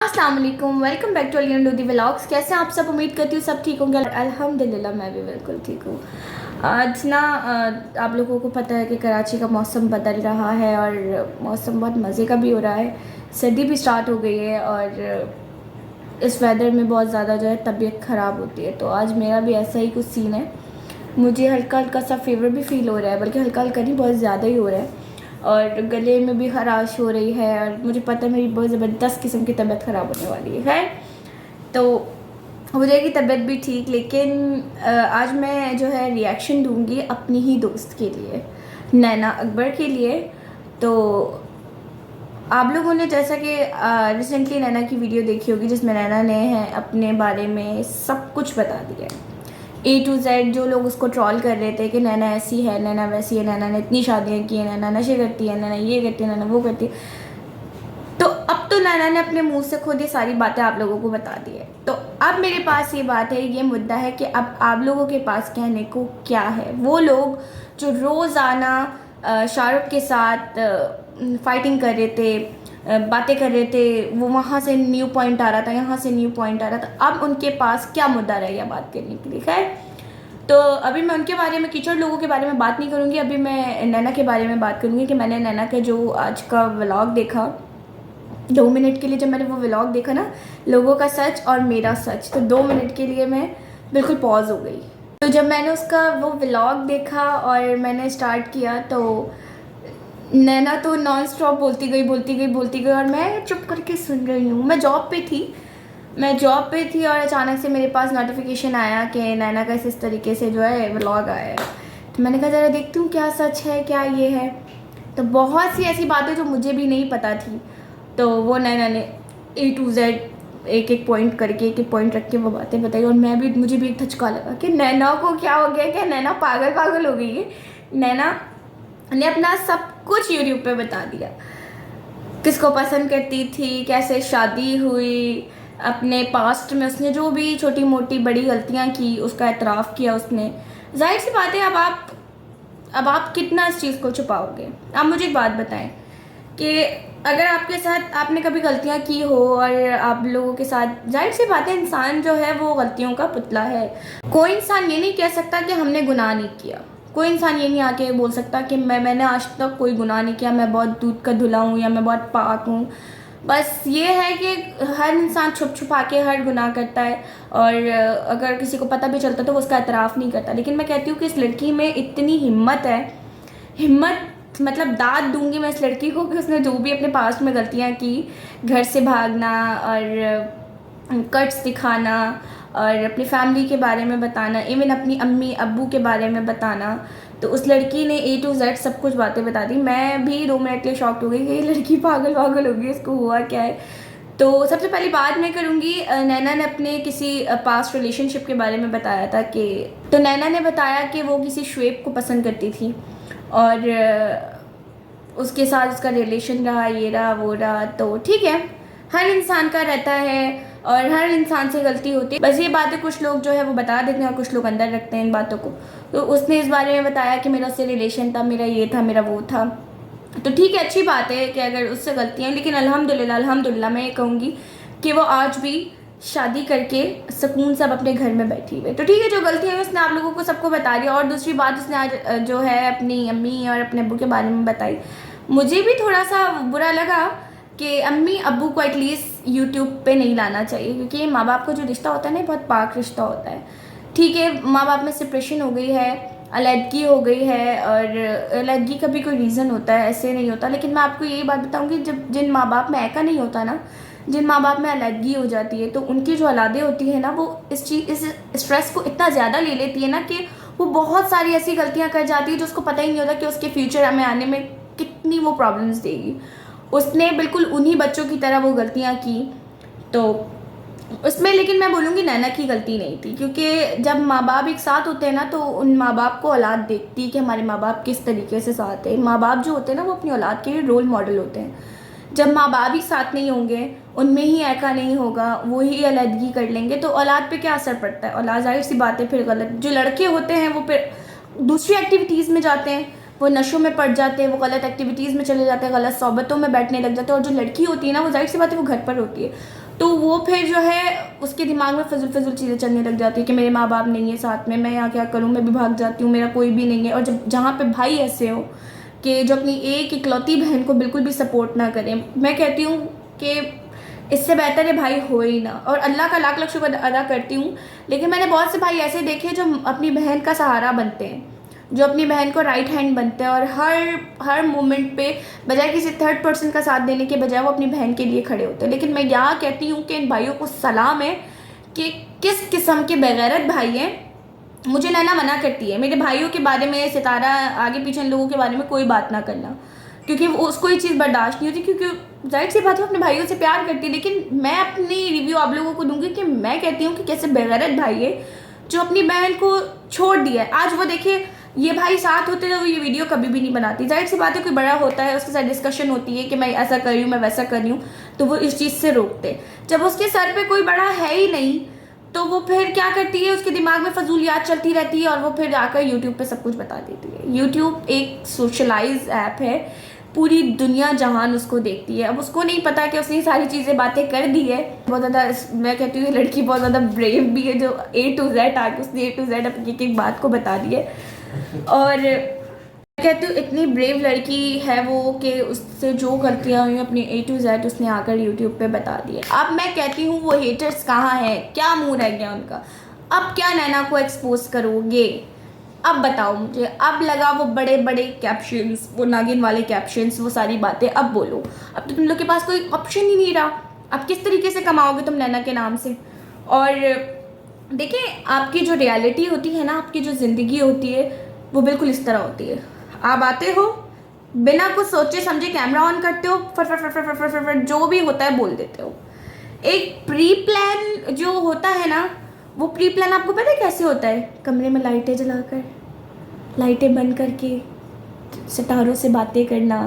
अस्सलाम वालेकुम, welcome back to अलियन डू दी व्लॉग्स। कैसे हैं आप सब? उम्मीद करती हूँ सब ठीक होंगे। अल्हम्दुलिल्लाह मैं भी बिल्कुल ठीक हूँ। आज ना आप लोगों को पता है कि कराची का मौसम बदल रहा है और मौसम बहुत मज़े का भी हो रहा है। सर्दी भी स्टार्ट हो गई है और इस वेदर में बहुत ज़्यादा जो है तबीयत ख़राब होती है। तो आज मेरा भी ऐसा ही कुछ सीन है। मुझे हल्का हल्का सा फीवर भी फील हो रहा है, बल्कि हल्का हल्का नहीं, बहुत ज़्यादा ही हो रहा है। और गले में भी खराश हो रही है और मुझे पता है मेरी बहुत ज़बरदस्त किस्म की तबीयत ख़राब होने वाली है। खैर, तो हो जाएगी तबीयत भी ठीक, लेकिन आज मैं जो है रिएक्शन दूंगी अपनी ही दोस्त के लिए, नैना अकबर के लिए। तो आप लोगों ने जैसा कि रिसेंटली नैना की वीडियो देखी होगी जिसमें नैना ने है अपने बारे में सब कुछ बता दिया है, A to Z। जो लोग उसको ट्रॉल कर रहे थे कि नैना ऐसी है, नैना वैसी है, नैना ने इतनी शादियाँ की हैं, नैना नशे करती है, नैना ये करती है, नैना वो करती है, तो अब तो नैना ने अपने मुंह से खुद ये सारी बातें आप लोगों को बता दी है। तो अब मेरे पास ये बात है, ये मुद्दा है कि अब आप लोगों के पास कहने को क्या है। वो लोग जो रोज़ाना शाहरुख के साथ फाइटिंग कर रहे थे, बातें कर रहे थे, वो वहाँ से न्यू पॉइंट आ रहा था, यहाँ से न्यू पॉइंट आ रहा था, अब उनके पास क्या मुद्दा रह गया बात करने के लिए। खैर, तो अभी मैं उनके बारे में, कीचड़ लोगों के बारे में बात नहीं करूँगी। अभी मैं नैना के बारे में बात करूँगी कि मैंने नैना का जो आज का व्लॉग देखा, 2 मिनट के लिए जब मैंने वो व्लॉग देखा ना, लोगों का सच और मेरा सच, तो 2 मिनट के लिए मैं बिल्कुल पॉज हो गई। तो जब मैंने उसका वो व्लॉग देखा और मैंने स्टार्ट किया, तो नैना तो नॉन स्टॉप बोलती गई और मैं चुप करके सुन रही हूँ। मैं जॉब पे थी और अचानक से मेरे पास नोटिफिकेशन आया कि नैना का इस तरीके से जो है व्लॉग आया है। तो मैंने कहा ज़रा देखती हूँ क्या सच है, क्या ये है। तो बहुत सी ऐसी बातें जो मुझे भी नहीं पता थी, तो वो नैना ने A to Z एक एक पॉइंट करके, एक एक पॉइंट रख के वो बातें बताई। और मुझे भी एक धचका लगा कि नैना को क्या हो गया, क्या नैना पागल हो गई है। नैना ने अपना सब कुछ यूट्यूब पे बता दिया, किसको पसंद करती थी, कैसे शादी हुई, अपने पास्ट में उसने जो भी छोटी मोटी बड़ी गलतियां की उसका एतराफ़ किया उसने। जाहिर सी बात है, अब आप कितना इस चीज़ को छुपाओगे। आप मुझे एक बात बताएं कि अगर आपके साथ आपने कभी गलतियां की हो और आप लोगों के साथ, जाहिर सी बात है इंसान जो है वो गलतियों का पुतला है। कोई इंसान ये नहीं कह सकता कि हमने गुनाह नहीं किया। कोई इंसान ये नहीं आके बोल सकता कि मैंने आज तक कोई गुनाह नहीं किया, मैं बहुत दूध का धुला हूँ या मैं बहुत पाक हूँ। बस ये है कि हर इंसान छुप छुपा के हर गुनाह करता है और अगर किसी को पता भी चलता तो वो उसका एतराफ़ नहीं करता। लेकिन मैं कहती हूँ कि इस लड़की में इतनी हिम्मत है, हिम्मत मतलब दाद दूंगी मैं इस लड़की को कि उसने जो भी अपने पास्ट में गलतियाँ की, घर से भागना और कट्स दिखाना और अपनी फैमिली के बारे में बताना, इवन अपनी अम्मी अब्बू के बारे में बताना, तो उस लड़की ने A to Z सब कुछ बातें बता दी। मैं भी 2 मिनट के लिए शॉक्ड हो गई कि ये लड़की पागल हो गई, इसको हुआ क्या है। तो सबसे पहली बात मैं करूँगी, नैना ने अपने किसी पास्ट रिलेशनशिप के बारे में बताया था कि, तो नैना ने बताया कि वो किसी शुएब को पसंद करती थी और उसके साथ उसका रिलेशन रहा, ये रहा वो रहा। तो ठीक है, हर इंसान का रहता है और हर इंसान से गलती होती है। बस ये बातें कुछ लोग जो है वो बता देते हैं और कुछ लोग अंदर रखते हैं इन बातों को। तो उसने इस बारे में बताया कि मेरा उससे रिलेशन था, मेरा ये था, मेरा वो था। तो ठीक है, अच्छी बात है कि अगर उससे गलतियाँ, लेकिन अल्हम्दुलिल्लाह मैं ये कहूँगी कि वो आज भी शादी करके सुकून से अब अपने घर में बैठी हुई। तो ठीक है, जो गलतियाँ हैं उसने आप लोगों को सबको बता दिया। और दूसरी बात, उसने आज जो है अपनी अम्मी और अपने अब्बू के बारे में बताई। मुझे भी थोड़ा सा बुरा लगा कि अम्मी अब्बू को एटलीस्ट यूट्यूब पे नहीं लाना चाहिए, क्योंकि माँ बाप का जो रिश्ता होता है ना, बहुत पाक रिश्ता होता है। ठीक है, माँ बाप में सेपरेशन हो गई है, अलग हो गई है, और अलग का भी कोई रीज़न होता है, ऐसे नहीं होता। लेकिन मैं आपको यही बात बताऊंगी, जब जिन माँ बाप में ऐका नहीं होता ना, जिन माँ बाप में अलग हो जाती है, तो उनकी जो औलादें होती है ना, वो इस स्ट्रेस को इतना ज़्यादा ले लेती है ना कि वो बहुत सारी ऐसी गलतियाँ कर जाती है जो उसको पता ही नहीं होता कि उसके फ्यूचर में आने में कितनी वो प्रॉब्लम्स देगी। उसने बिल्कुल उन्हीं बच्चों की तरह वो गलतियाँ की। तो उसमें लेकिन मैं बोलूँगी नैना की गलती नहीं थी, क्योंकि जब माँ बाप एक साथ होते हैं ना, तो उन माँ बाप को औलाद देखती है कि हमारे माँ बाप किस तरीके से साथ है। माँ बाप जो होते हैं ना, वो अपनी औलाद के लिए रोल मॉडल होते हैं। जब माँ बाप ही साथ नहीं होंगे, उनमें ही ऐका नहीं होगा, वो ही अलहदगी कर लेंगे, तो औलाद पे क्या असर पड़ता है। औलाद जाहिर सी बात है फिर गलत, जो लड़के होते हैं वो फिर दूसरी एक्टिविटीज़ में जाते हैं, वो नशों में पड़ जाते हैं, वो गलत एक्टिविटीज़ में चले जाते हैं, गलत सोबतों में बैठने लग जाते हैं। और जो लड़की होती है ना, वो जाहिर सी बात है वो घर पर होती है, तो वो फिर जो है उसके दिमाग में फजूल चीज़ें चलने लग जाती है कि मेरे माँ बाप नहीं है साथ में, मैं यहाँ क्या करूँ, मैं भी भाग जाती हूँ, मेरा कोई भी नहीं है। और जब जहाँ पे भाई ऐसे हो कि जो अपनी एक इकलौती बहन को बिल्कुल भी सपोर्ट ना करें, मैं कहती हूँ कि इससे बेहतर है भाई हो ही ना। और अल्लाह का लाख लाख शुक्र अदा करती हूँ, लेकिन मैंने बहुत से भाई ऐसे देखे जो अपनी बहन का सहारा बनते हैं, जो अपनी बहन को राइट हैंड बनते हैं, और हर मोमेंट पे बजाय किसी थर्ड पर्सन का साथ देने के बजाय वो अपनी बहन के लिए खड़े होते हैं। लेकिन मैं यहाँ कहती हूँ कि इन भाइयों को सलाम है कि किस किस्म के बेगैरत भाई हैं। मुझे नैना मना करती है मेरे भाइयों के बारे में, सितारा आगे पीछे इन लोगों के बारे में कोई बात ना करना, क्योंकि वो उसको ये चीज़ बर्दाश्त नहीं होती, क्योंकि जाहिर सी बात है अपने भाइयों से प्यार करती है। लेकिन मैं अपनी रिव्यू आप लोगों को दूंगी कि मैं कहती हूँ कि कैसे बेगैरत भाई है जो अपनी बहन को छोड़ दिया है। आज वो देखिए, ये भाई साथ होते तो वो ये वीडियो कभी भी नहीं बनाती। जाहिर सी बात है कोई बड़ा होता है, उसके साथ डिस्कशन होती है कि मैं ऐसा कर रही हूँ, मैं वैसा कर रही हूँ, तो वो इस चीज़ से रोकते। जब उसके सर पे कोई बड़ा है ही नहीं तो वो फिर क्या करती है, उसके दिमाग में फजूल याद चलती रहती है और वो फिर जाकर यूट्यूब पे सब कुछ बता देती है। यूट्यूब एक सोशलाइज ऐप है, पूरी दुनिया जहान उसको देखती है। अब उसको नहीं पता कि उसने सारी चीज़ें बातें कर दी है। बहुत ज़्यादा, मैं कहती हूँ ये लड़की बहुत ज़्यादा ब्रेव भी है, जो A to Z आके उसने A to Z अपनी एक बात को बता दी है। और मैं कहती हूँ इतनी ब्रेव लड़की है वो कि उससे जो गलतियाँ हुई अपनी A to Z उसने आकर यूट्यूब पे बता दी है। अब मैं कहती हूँ वो हेटर्स कहाँ हैं, क्या मुँह रह गया उनका, अब क्या नैना को एक्सपोज करोगे, अब बताओ मुझे। अब लगा वो बड़े बड़े कैप्शंस, वो नागिन वाले कैप्शंस, वो सारी बातें, अब बोलो। अब तो तुम लोग के पास कोई ऑप्शन ही नहीं रहा, अब किस तरीके से कमाओगे तुम नैना के नाम से। और देखिए आपकी जो रियलिटी होती है ना, आपकी जो ज़िंदगी होती है वो बिल्कुल इस तरह होती है। आप आते हो बिना कुछ सोचे समझे, कैमरा ऑन करते हो, फट फट फट फट फट फट फट जो भी होता है बोल देते हो। एक प्री प्लान जो होता है ना, वो प्री प्लान आपको पता है कैसे होता है? कमरे में लाइटें जलाकर, लाइटें बंद करके, सितारों से बातें करना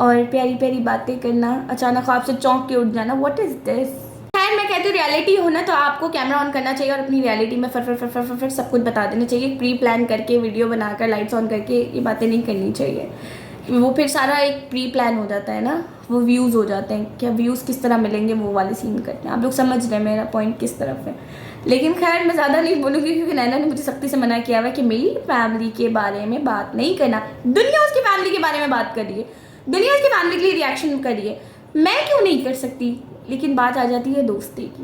और प्यारी प्यारी बातें करना, अचानक आपसे चौंक के उठ जाना। What is this? खैर मैं कहती हूँ रियलिटी हो ना तो आपको कैमरा ऑन करना चाहिए और अपनी रियलिटी में फट फट फट फट फट फट सब कुछ बता देना चाहिए। प्री प्लान करके वीडियो बनाकर लाइट्स ऑन करके ये बातें नहीं करनी चाहिए। वो फिर सारा एक प्री प्लान हो जाता है ना, वो व्यूज़ हो जाते हैं। क्या व्यूज़ किस तरह मिलेंगे वो वाले सीन करते हैं। आप लोग समझ रहे हैं मेरा पॉइंट किस तरफ है। लेकिन खैर मैं ज़्यादा नहीं बोलूँगी क्योंकि नैना ने मुझे सख्ती से मना किया हुआ है कि मेरी फैमिली के बारे में बात नहीं करना। दुनिया उसकी फैमिली के बारे में बात कर रही है, दुनिया उसकी फैमिली के लिए रिएक्शन कर रही है, मैं क्यों नहीं कर सकती? लेकिन बात आ जाती है दोस्ती की,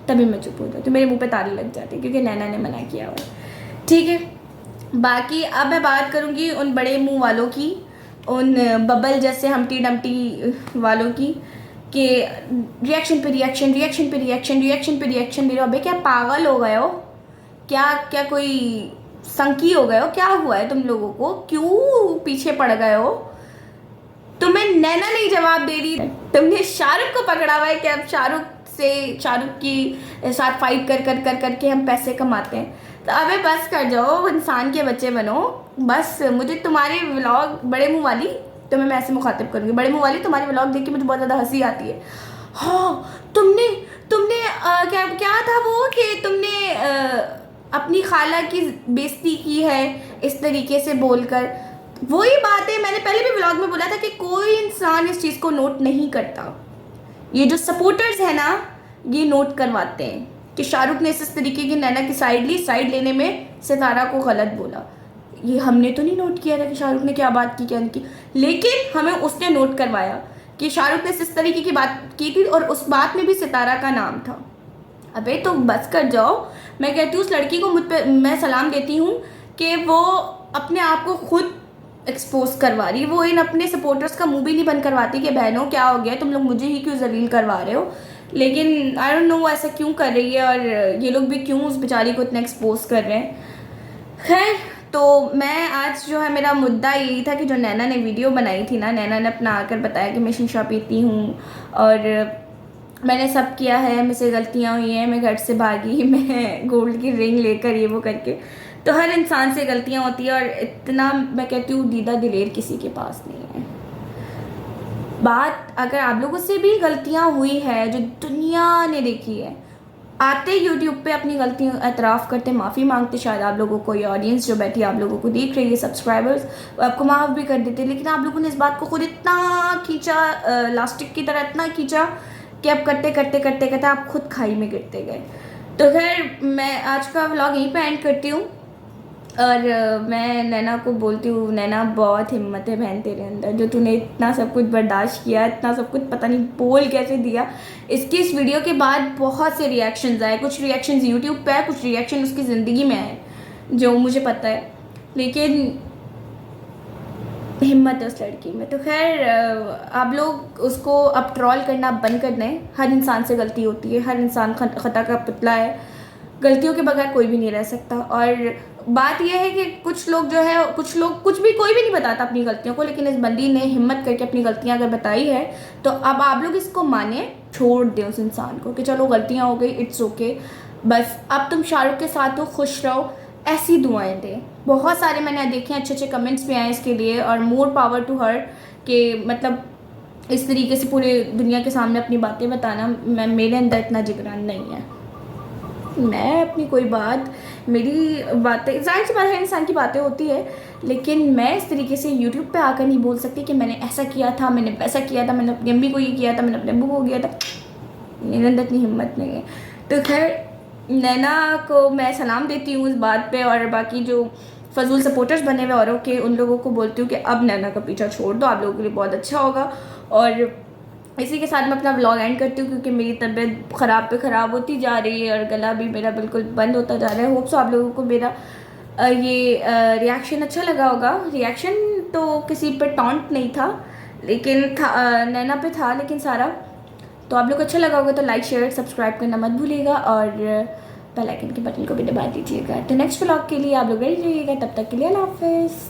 तभी मैं चुप हो जाती हूँ, मेरे मुंह पे ताले लग जाते हैं क्योंकि नैना ने मना किया हुआ है। ठीक है, बाकी अब मैं बात करूँगी उन बड़े मुंह वालों की, उन बबल जैसे हमटी डमटी वालों की, कि रिएक्शन पे रिएक्शन, रिएक्शन पे रिएक्शन, रिएक्शन पे रिएक्शन दे रहे हो। अबे क्या पागल हो गए हो क्या? क्या कोई संकी हो गए हो? क्या हुआ है तुम लोगों को? क्यों पीछे पड़ गए हो? तुम्हें नैना नहीं जवाब दे रही, तुमने शाहरुख को पकड़ा हुआ है कि अब शाहरुख की साथ फाइट कर कर कर करके हम पैसे कमाते हैं। तो अबे बस कर जाओ, इंसान के बच्चे बनो। बस मुझे तुम्हारे व्लॉग, बड़े मुंह वाली, तुम्हें मैं ऐसे मुखातिब करूँगी, बड़े मुंह वाली, तुम्हारे व्लॉग देख के मुझे बहुत ज़्यादा हंसी आती है। हाँ तुमने क्या था वो कि तुमने अपनी खाला की बेइज्जती की है इस तरीके से बोलकर। वही बात है, मैंने पहले भी व्लॉग में बोला था कि कोई इंसान इस चीज़ को नोट नहीं करता। ये जो सपोर्टर्स हैं ना, ये नोट करवाते हैं कि शाहरुख ने इस तरीके की नैना की साइड ली, साइड लेने में सितारा को गलत बोला। ये हमने तो नहीं नोट किया था कि शाहरुख ने क्या बात की क्या नहीं की, लेकिन हमें उसने नोट करवाया कि शाहरुख ने इस तरीके की बात की थी और उस बात में भी सितारा का नाम था। अबे तो बस कर जाओ। मैं कहती हूँ उस लड़की को मुझ पर मैं सलाम देती हूँ कि वो अपने आप को खुद एक्सपोज करवा रही। वो इन अपने सपोर्टर्स का मुंह भी नहीं बंद करवाती कि बहनों क्या हो गया, तुम लोग मुझे ही क्यों जलील करवा रहे हो। लेकिन आई डोंट नो वो ऐसा क्यों कर रही है और ये लोग भी क्यों उस बेचारी को इतना एक्सपोज कर रहे हैं। खैर तो मैं आज जो है मेरा मुद्दा यही था कि जो नैना ने वीडियो बनाई थी ना, नैना ने अपना आकर बताया कि मैं शीशा पीती हूँ और मैंने सब किया है, मुझसे गलतियाँ हुई हैं, मैं घर से भागी, मैं गोल्ड की रिंग लेकर ये वो करके। तो हर इंसान से गलतियाँ होती है और इतना मैं कहती हूँ दीदा दिलेर किसी के पास नहीं है। बात अगर आप लोगों से भी गलतियाँ हुई है जो दुनिया ने देखी है, आते यूट्यूब पे अपनी गलतियों एतराफ़ करते, माफ़ी मांगते, शायद आप लोगों को, ये ऑडियंस जो बैठी आप लोगों को देख रही है, सब्सक्राइबर्स, आपको माफ़ भी कर देते। लेकिन आप लोगों ने इस बात को खुद इतना खींचा, लास्टिक की तरह इतना खींचा कि अब करते करते करते करते आप खुद खाई में गिरते गए। तो खैर मैं आज का व्लॉग यहीं पे एंड करती हूँ और मैं नैना को बोलती हूँ, नैना बहुत हिम्मत है बहन तेरे अंदर, जो तूने इतना सब कुछ बर्दाश्त किया, इतना सब कुछ पता नहीं बोल कैसे दिया। इसकी इस वीडियो के बाद बहुत से रिएक्शंस आए, कुछ रिएक्शंस यूट्यूब पे आए, कुछ रिएक्शन उसकी ज़िंदगी में आए जो मुझे पता है, लेकिन हिम्मत है उस लड़की में। तो खैर आप लोग उसको अब ट्रॉल करना बंद कर दें। हर इंसान से गलती होती है, हर इंसान खता का पुतला है, गलतियों के बगैर कोई भी नहीं रह सकता। और बात यह है कि कुछ लोग जो है, कुछ लोग कोई भी नहीं बताता अपनी गलतियों को, लेकिन इस बंदी ने हिम्मत करके अपनी गलतियां अगर बताई है तो अब आप लोग इसको माने, छोड़ दें उस इंसान को कि चलो गलतियां हो गई, इट्स ओके, बस अब तुम शाहरुख के साथ हो, खुश रहो, ऐसी दुआएं दें। बहुत सारे मैंने देखे अच्छे अच्छे कमेंट्स भी आए इसके लिए, और मोर पावर टू हर कि मतलब इस तरीके से पूरे दुनिया के सामने अपनी बातें बताना, मेरे अंदर इतना जिगरान नहीं है। मैं अपनी कोई बात, मेरी बातें जाहिर सी बात है, इंसान की बातें होती है, लेकिन मैं इस तरीके से यूट्यूब पे आकर नहीं बोल सकती कि मैंने ऐसा किया था, मैंने वैसा किया था, मैंने अपनी अम्मी को ये किया था, मैंने अपने अब्बू को किया था। मेरे अंदर इतनी हिम्मत नहीं है। तो खैर नैना को मैं सलाम देती हूँ इस बात पे, और बाकी जो फजूल सपोर्टर्स बने हुए औरों के, उन लोगों को बोलती हूँ कि अब नैना का पीछा छोड़ दो, आप लोगों के लिए बहुत अच्छा होगा। और इसी के साथ मैं अपना व्लॉग एंड करती हूँ क्योंकि मेरी तबीयत ख़राब पे ख़राब होती जा रही है और गला भी मेरा बिल्कुल बंद होता जा रहा है। होप सो आप लोगों को मेरा ये रिएक्शन अच्छा लगा होगा। रिएक्शन तो किसी पे टॉन्ट नहीं था, लेकिन था नैना पे था, लेकिन सारा तो आप लोग को अच्छा लगा होगा। तो लाइक शेयर सब्सक्राइब करना मत भूलिएगा और बेल आइकन के बटन को भी दबा दीजिएगा। तो नेक्स्ट व्लॉग के लिए आप लोग रेडी रहिएगा। तब तक के लिए अल्लाह हाफिज़।